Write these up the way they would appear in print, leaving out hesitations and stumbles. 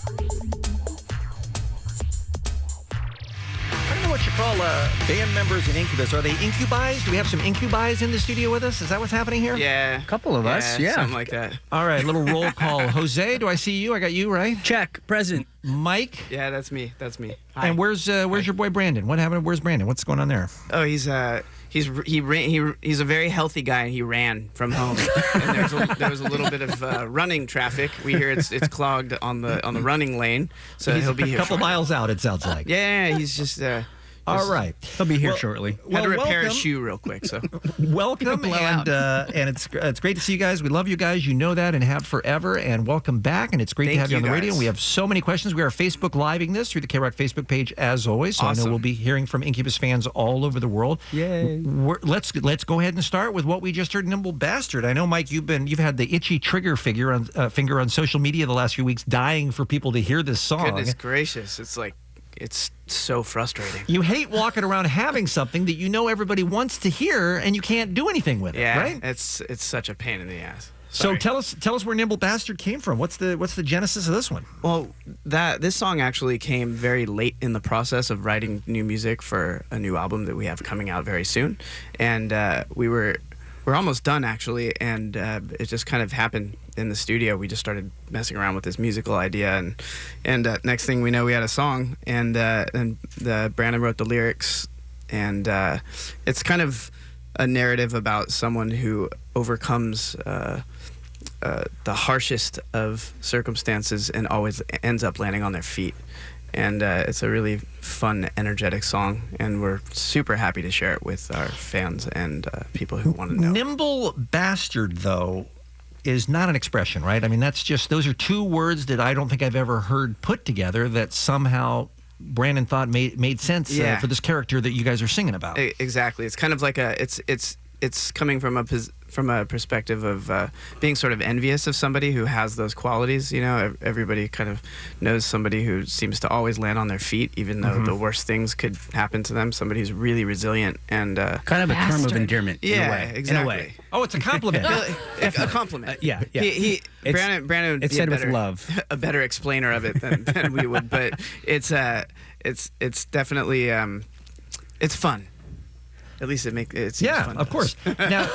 I don't know what you call band members in Incubus. Are they Incubis? Do we have some Incubis in the studio with us? Is that what's happening here? Yeah. A couple of us, yeah. Something like that. All right, little roll call. Jose, do I see you? I got you, right? Check. Present. Mike? Yeah, that's me. That's me. Hi. And where's your boy Brandon? What happened? Where's Brandon? What's going on there? Oh, he's a very healthy guy, and he ran from home. And there was a little bit of running traffic. We hear it's clogged on the running lane, so he'll be here. A couple miles out, it sounds like. Yeah, he's just. All right. He'll be here shortly. Had to repair welcome. a shoe real quick, so. Welcome, and it's great to see you guys. We love you guys. You know that and have forever. And welcome back. And it's great to have you on the radio. And we have so many questions. We are Facebook living this through the KROQ Facebook page as always. So Awesome. I know we'll be hearing from Incubus fans all over the world. Yay. Let's go ahead and start with what we just heard, Nimble Bastard. I know, Mike, you've had the itchy trigger finger on social media the last few weeks, dying for people to hear this song. Goodness gracious, it's so frustrating. You hate walking around having something that you know everybody wants to hear and you can't do anything with it, right? It's such a pain in the ass. So Sorry. tell us where Nimble Bastard came from. What's the genesis of this one? Well, this song actually came very late in the process of writing new music for a new album that we have coming out very soon, and we're almost done actually, and it just kind of happened in the studio. We just started messing around with this musical idea, and next thing we know, we had a song, and Brandon wrote the lyrics, and it's kind of a narrative about someone who overcomes the harshest of circumstances and always ends up landing on their feet. And it's a really fun, energetic song, and we're super happy to share it with our fans and people who want to know. Nimble Bastard, though, is not an expression, right? I mean, those are two words that I don't think I've ever heard put together that somehow Brandon thought made sense for this character that you guys are singing about. Exactly. It's kind of like it's coming from a perspective of being sort of envious of somebody who has those qualities. You know, everybody kind of knows somebody who seems to always land on their feet, even though the worst things could happen to them. Somebody who's really resilient and kind of a term of endearment. Yeah, in a way. exactly. In a way. Oh, it's a compliment. A compliment. Yeah. Brandon would it's be said with love. a better explainer of it than we would, but it's definitely it's fun. At least it seems fun. Of course. Now,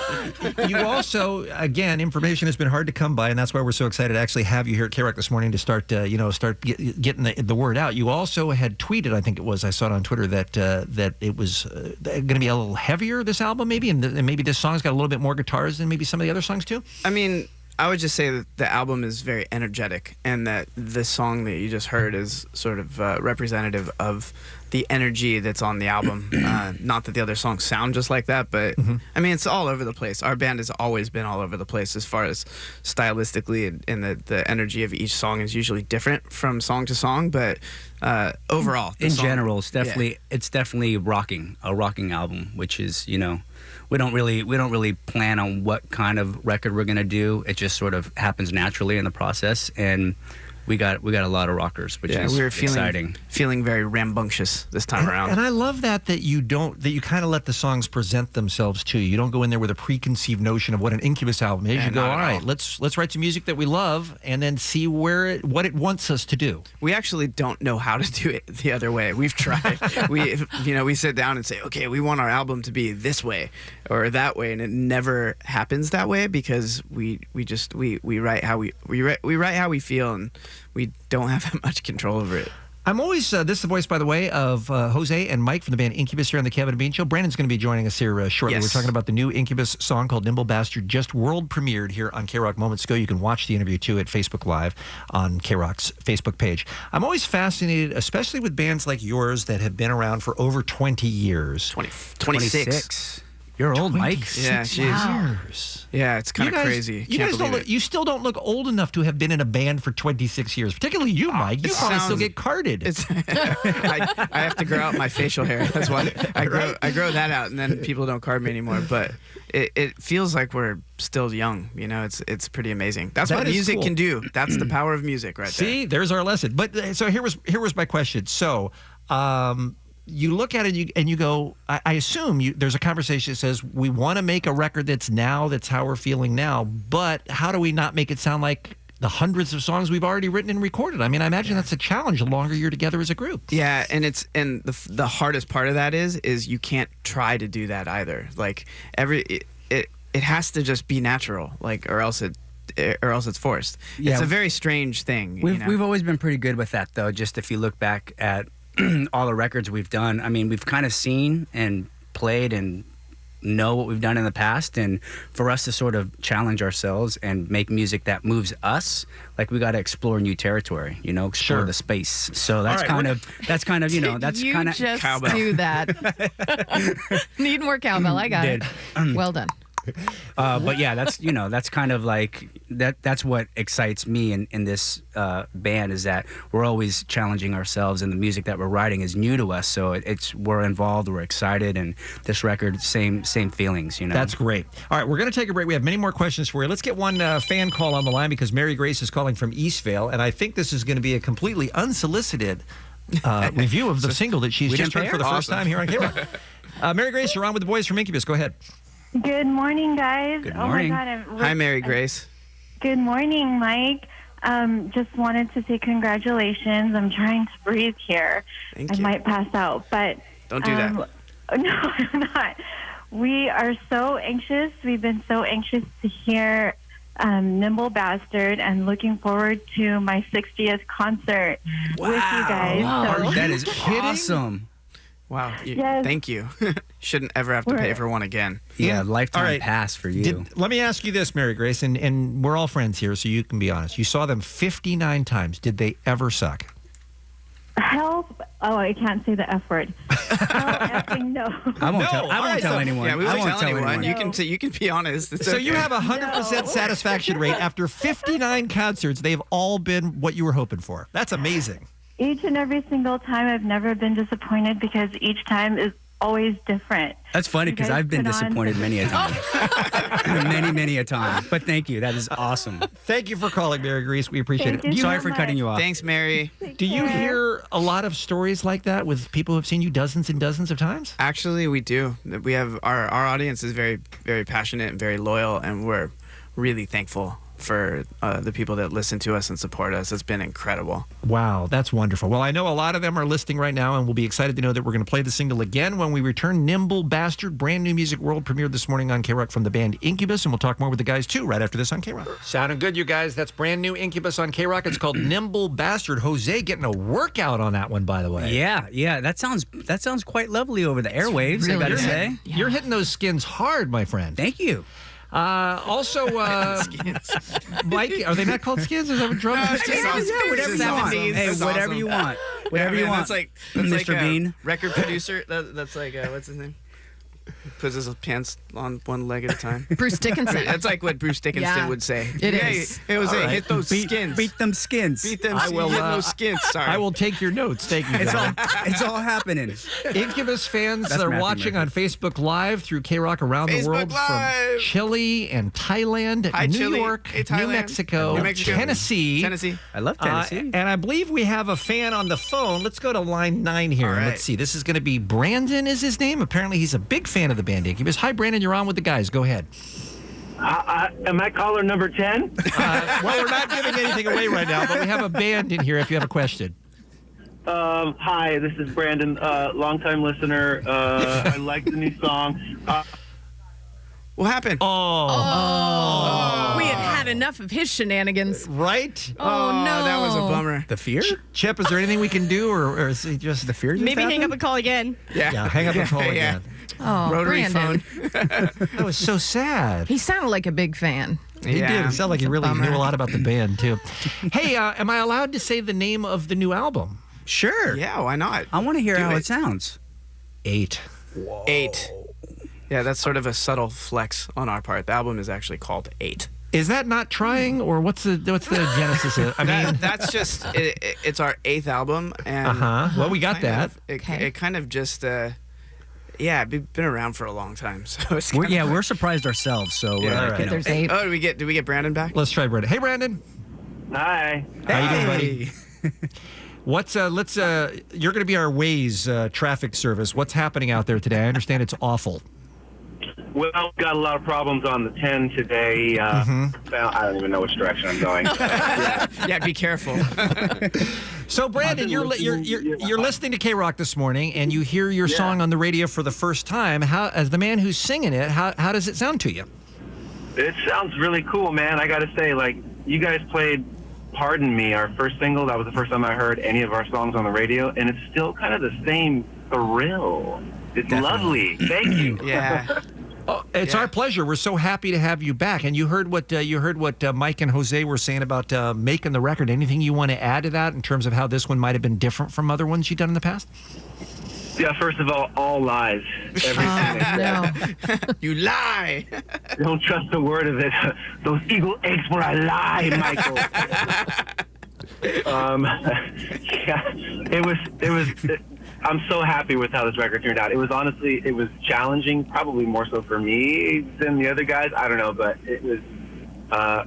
you also, again, information has been hard to come by, and that's why we're so excited to actually have you here at KROQ this morning to start getting the word out. You also had tweeted, I think it was, I saw it on Twitter, that it was going to be a little heavier, this album, maybe, and maybe this song's got a little bit more guitars than maybe some of the other songs, too? I mean, I would just say that the album is very energetic, and that the song that you just heard is sort of representative of the energy that's on the album. Not that the other songs sound just like that, but I mean, it's all over the place. Our band has always been all over the place as far as stylistically, and the energy of each song is usually different from song to song, but overall, in general, it's definitely a rocking album, which is, you know, we don't really plan on what kind of record we're gonna do. It just sort of happens naturally in the process, and we got a lot of rockers, which is exciting. Feeling very rambunctious this time around. And I love that you kind of let the songs present themselves to you. You don't go in there with a preconceived notion of what an Incubus album is. You go, all right, let's write some music that we love, and then see what it wants us to do. We actually don't know how to do it the other way. We've tried. we sit down and say, okay, we want our album to be this way or that way, and it never happens that way because we write how we write how we feel, and we don't have that much control over it. I'm always, this is the voice, by the way, of Jose and Mike from the band Incubus here on the Kevin and Bean Show. Brandon's going to be joining us here shortly. Yes. We're talking about the new Incubus song called Nimble Bastard, just world premiered here on KROQ moments ago. You can watch the interview, too, at Facebook Live on KROQ's Facebook page. I'm always fascinated, especially with bands like yours that have been around for over 20 years. 26. You're old, Mike. Yeah, years. Yeah, it's kind of crazy. You still don't look old enough to have been in a band for 26 years, particularly you, Mike. You probably still get carded. I have to grow out my facial hair. That's why I grow that out, and then people don't card me anymore. But it feels like we're still young. You know, it's pretty amazing. That's what music can do. That's the power of music, right there. See, there's our lesson. But so here was my question. So. You look at it and you go, I assume there's a conversation that says, we want to make a record that's how we're feeling now, but how do we not make it sound like the hundreds of songs we've already written and recorded. I mean, I imagine that's a challenge the longer you're together as a group. Yeah, and the hardest part of that is you can't try to do that either. Like it has to just be natural, like or else it's forced. Yeah. It's a very strange thing. We've always been pretty good with that, though. Just if you look back at all the records we've done, I mean, we've kind of seen and played and know what we've done in the past, and for us to sort of challenge ourselves and make music that moves us, like we got to explore new territory, explore the space. So that's kind of that's kind of just cowbell. do that. Need more cowbell. I got it. Well done. But yeah, that's kind of like that's what excites me in this band, is that we're always challenging ourselves, and the music that we're writing is new to us, so we're involved, we're excited, and this record, same feelings. That's great. All right, we're going to take a break. We have many more questions for you. Let's get one fan call on the line, because Mary Grace is calling from Eastvale, and I think this is going to be a completely unsolicited review of the single that she's just heard for the first time here on KROQ. Mary Grace, you're on with the boys from Incubus. Go ahead. Good morning, guys. Good morning. Oh my God, Hi, Mary Grace. Good morning, Mike. Just wanted to say congratulations. I'm trying to breathe here. Thank I you. might pass out, but Don't do that. No, I'm not. We are so anxious. We've been so anxious to hear Nimble Bastard, and looking forward to my 60th concert with you guys. So. That is awesome. Wow. Yes. Thank you. Shouldn't ever have to pay for one again. Yeah, lifetime All right. pass for you. Let me ask you this, Mary Grace, and we're all friends here, so you can be honest. You saw them 59 times. Did they ever suck? Help. Oh, I can't say the F word. Effing no. I won't tell anyone. Yeah, we I won't tell anyone. anyone. You can be honest. It's So okay. you have a 100% satisfaction rate. After 59 concerts, they've all been what you were hoping for. That's amazing. Each and every single time, I've never been disappointed, because each time is always different. That's funny, You because guys I've been put on- disappointed many a time. many a time. But thank you. That is awesome. Thank you for calling, Mary Grace. We appreciate Thank it. you Sorry so for cutting you off. Thanks, Mary. Do you care. hear a lot of stories like that with people who have seen you dozens and dozens of times? Actually, we do. We have our audience is very, very passionate and very loyal, and we're really thankful for the people that listen to us and support us. It's been incredible. Wow, that's wonderful. Well, I know a lot of them are listening right now, and we'll be excited to know that we're going to play the single again when we return. Nimble Bastard, brand new music, world premiered this morning on KROQ from the band Incubus, and we'll talk more with the guys too right after this on KROQ. Sounding good, you guys. That's brand new Incubus on KROQ. It's called Nimble Bastard. Jose getting a workout on that one, by the way. Yeah. That sounds quite lovely over the airwaves, I gotta say. You're hitting those skins hard, my friend. Thank you. Also, Mike, are they not called skins? Is that what drums are? Whatever you want. Hey, whatever you want. Whatever you want. That's like Mr. Bean. Record producer. That's like what's his name? Puts his pants on one leg at a time. Bruce Dickinson. That's like what Bruce Dickinson Yeah. would say. It Hey, is. Hey, Jose, All right. hit those skins. Beat them skins. Beat them. I will, hit those skins. Sorry. I will take your notes. Thank you. It's guys. it's all happening. Incubus fans That's that are Matthew watching Murphy. on Facebook Live through KROQ around the Facebook world Live. from Chile and Thailand, Hi, New Chile. York, Hey, New Thailand. Mexico, New Mexico. Tennessee. I love Tennessee. And I believe we have a fan on the phone. Let's go to line 9 here. All And right. let's see. This is going to be Brandon is his name. Apparently he's a big fan of the band Incubus. Hi, Brandon. You're on with the guys. Go ahead. Am I caller number 10? Well, we're not giving anything away right now, but we have a band in here if you have a question. Hi, this is Brandon, longtime listener. I like the new song. What happened? Oh. We had enough of his shenanigans. Right? Oh, no. That was a bummer. The fear? Chip, is there anything we can do, or is it just The fear? just Maybe hang up happened? and call again. Yeah, hang up and call Yeah. again. Oh, Rotary Brandon. phone. That was so sad. He sounded like a big fan. He Yeah. did. It sounded like he really bummer. knew a lot about the band, too. Hey, am I allowed to say the name of the new album? Sure. Yeah, why not? I want to hear Do how it. it sounds. 8. 8. Yeah, that's sort of a subtle flex on our part. The album is actually called 8. Is that not trying, or what's the genesis of it? I mean, That's just it's our 8th album, and well, we got kind that. of- Okay. it kind of just yeah, we've been around for a long time, so it's kind of, We're surprised ourselves. So Yeah, like, right. you know. There's 8. Oh, did we get Brandon back? Let's try Brandon. Hey, Brandon. Hi. How you doing, buddy? What's you're going to be our Waze traffic service. What's happening out there today? I understand it's awful. Well, got a lot of problems on the 10 today. I don't even know which direction I'm going. Yeah, be careful. So, Brandon, you're listening to KROQ this morning, and you hear your song on the radio for the first time. How, as the man who's singing it, how does it sound to you? It sounds really cool, man. I got to say, like, you guys played Pardon Me, our first single. That was the first time I heard any of our songs on the radio, and it's still kind of the same thrill. It's lovely. Thank you. Yeah. Oh, it's our pleasure. We're so happy to have you back. And you heard what Mike and Jose were saying about making the record. Anything you want to add to that in terms of how this one might have been different from other ones you've done in the past? Yeah, first of all lies. Everything. No. You lie. Don't trust a word of it. Those eagle eggs were a lie, Michael. Yeah, it was. I'm so happy with how this record turned out. It was challenging, probably more so for me than the other guys. I don't know, but it was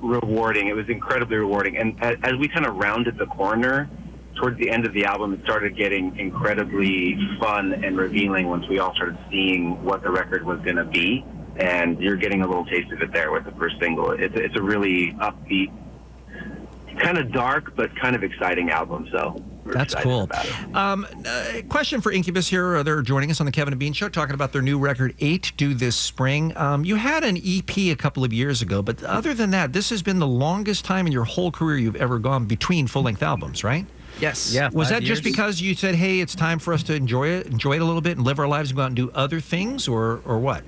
rewarding. It was incredibly rewarding. And as we kind of rounded the corner towards the end of the album, it started getting incredibly fun and revealing once we all started seeing what the record was going to be. And you're getting a little taste of it there with the first single. It's a really upbeat, kind of dark, but kind of exciting album. So that's cool. Question for Incubus here. They're joining us on the Kevin and Bean Show, talking about their new record, 8, due this spring. You had an EP a couple of years ago, but other than that, this has been the longest time in your whole career you've ever gone between full-length albums, right? Yes. Yeah. Was that just because you said, hey, it's time for us to enjoy it a little bit and live our lives and go out and do other things, or what?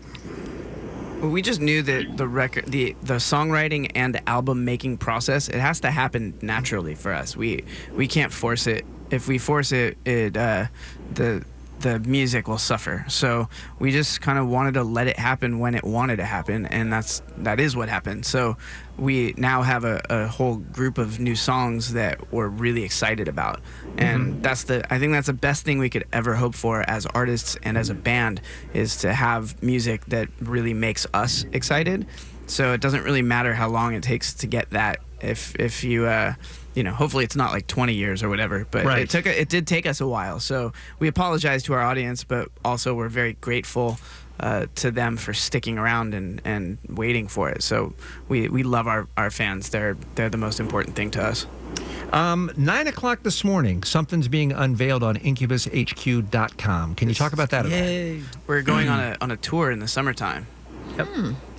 Well, we just knew that the record, the songwriting and the album making process, it has to happen naturally for us. We can't force it. If we force it, the music will suffer. So we just kind of wanted to let it happen when it wanted to happen, and that is what happened. So we now have a whole group of new songs that we're really excited about, and I think that's the best thing we could ever hope for as artists and as a band, is to have music that really makes us excited. So it doesn't really matter how long it takes to get that. If you hopefully it's not like 20 years or whatever, but right. it did take us a while. So we apologize to our audience, but also we're very grateful to them for sticking around and waiting for it. So we love our fans. They're the most important thing to us. 9 o'clock this morning, something's being unveiled on IncubusHQ.com. Can you talk about that? Yay. We're going on a tour in the summertime. Yep.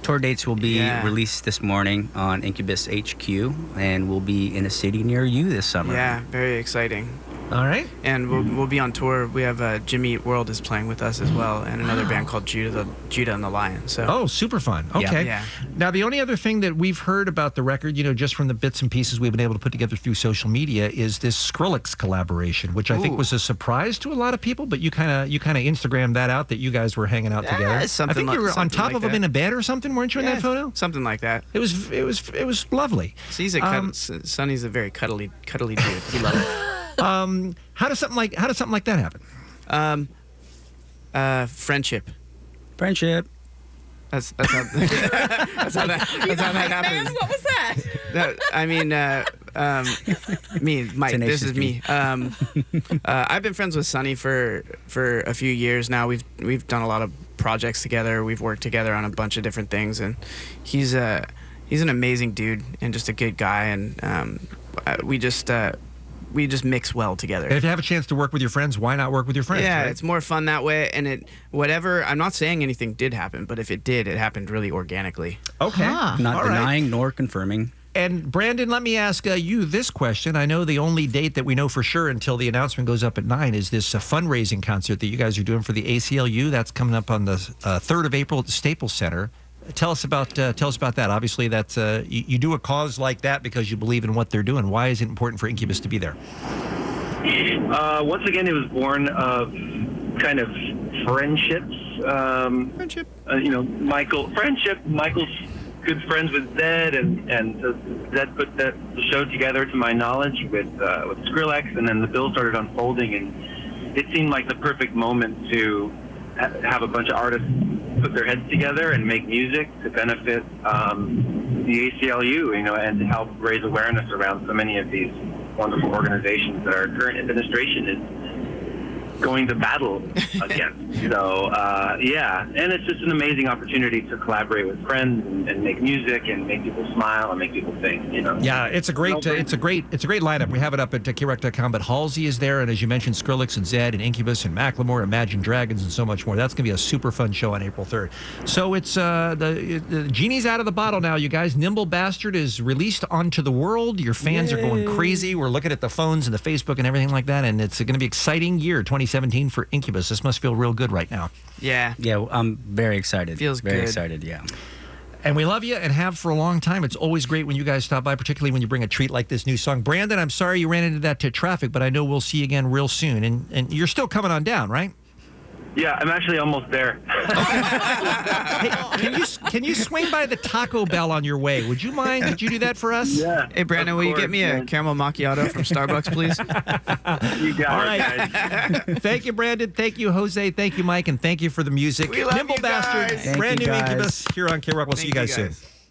Tour dates will be released this morning on Incubus HQ, and we'll be in a city near you this summer. Yeah, very exciting. All right. And we'll be on tour. We have Jimmy Eat World is playing with us as well, and another band called Judah and the Lion. So super fun. Okay. Yeah. Now, the only other thing that we've heard about the record, just from the bits and pieces we've been able to put together through social media, is this Skrillex collaboration, which I think was a surprise to a lot of people. But you kind of Instagrammed that out, that you guys were hanging out together. I think you were on top of him in a bed or something, weren't you, in that photo? Something like that. It was lovely. So Sonny's a very cuddly dude. We love it. How does something like that happen? Friendship. That's how that happens. Man, what was that? Mike. This is me. I've been friends with Sonny for a few years now. We've done a lot of projects together. We've worked together on a bunch of different things, and he's an amazing dude and just a good guy. And we just mix well together. And if you have a chance to work with your friends, why not work with your friends? Yeah, right? It's more fun that way. And I'm not saying anything did happen, but if it did, it happened really organically. Okay. Not denying nor confirming. And Brandon, let me ask you this question. I know the only date that we know for sure until the announcement goes up at 9 is this fundraising concert that you guys are doing for the ACLU. That's coming up on the 3rd of April at the Staples Center. Tell us about that. Obviously, that's you do a cause like that because you believe in what they're doing. Why is it important for Incubus to be there? Once again, it was born of kind of friendships. Michael's good friends with Zed, and so Zed put the show together, to my knowledge, with Skrillex, and then the bill started unfolding, and it seemed like the perfect moment to have a bunch of artists put their heads together and make music to benefit the ACLU, and to help raise awareness around so many of these wonderful organizations that our current administration going to battle against. So, yeah, and it's just an amazing opportunity to collaborate with friends and make music and make people smile and make people think, you know. Yeah, it's a great lineup. We have it up at KROQ.com, but Halsey is there, and as you mentioned, Skrillex and Zedd and Incubus and Macklemore, Imagine Dragons, and so much more. That's going to be a super fun show on April 3rd. So it's the genie's out of the bottle now, you guys. Nimble Bastard is released onto the world. Your fans are going crazy. We're looking at the phones and the Facebook and everything like that, and it's going to be an exciting year, 2017 for Incubus. This must feel real good right now. Yeah. Yeah, I'm very excited. Feels very good. excited, yeah. And we love you and have for a long time. It's always great when you guys stop by, particularly when you bring a treat like this new song. Brandon, I'm sorry you ran into that traffic, but I know we'll see you again real soon. And you're still coming on down, right? Yeah, I'm actually almost there. Hey, can you swing by the Taco Bell on your way? Would you mind? Could you do that for us? Yeah. Hey, Brandon, will you get me a caramel macchiato from Starbucks, please? You got All it, right. guys. Thank you, Brandon. Thank you, Jose. Thank you, Mike. And thank you for the music. We love Nimble you guys. Bastard, Thank brand you, new guys. Incubus here on KROQ. We'll see you guys soon.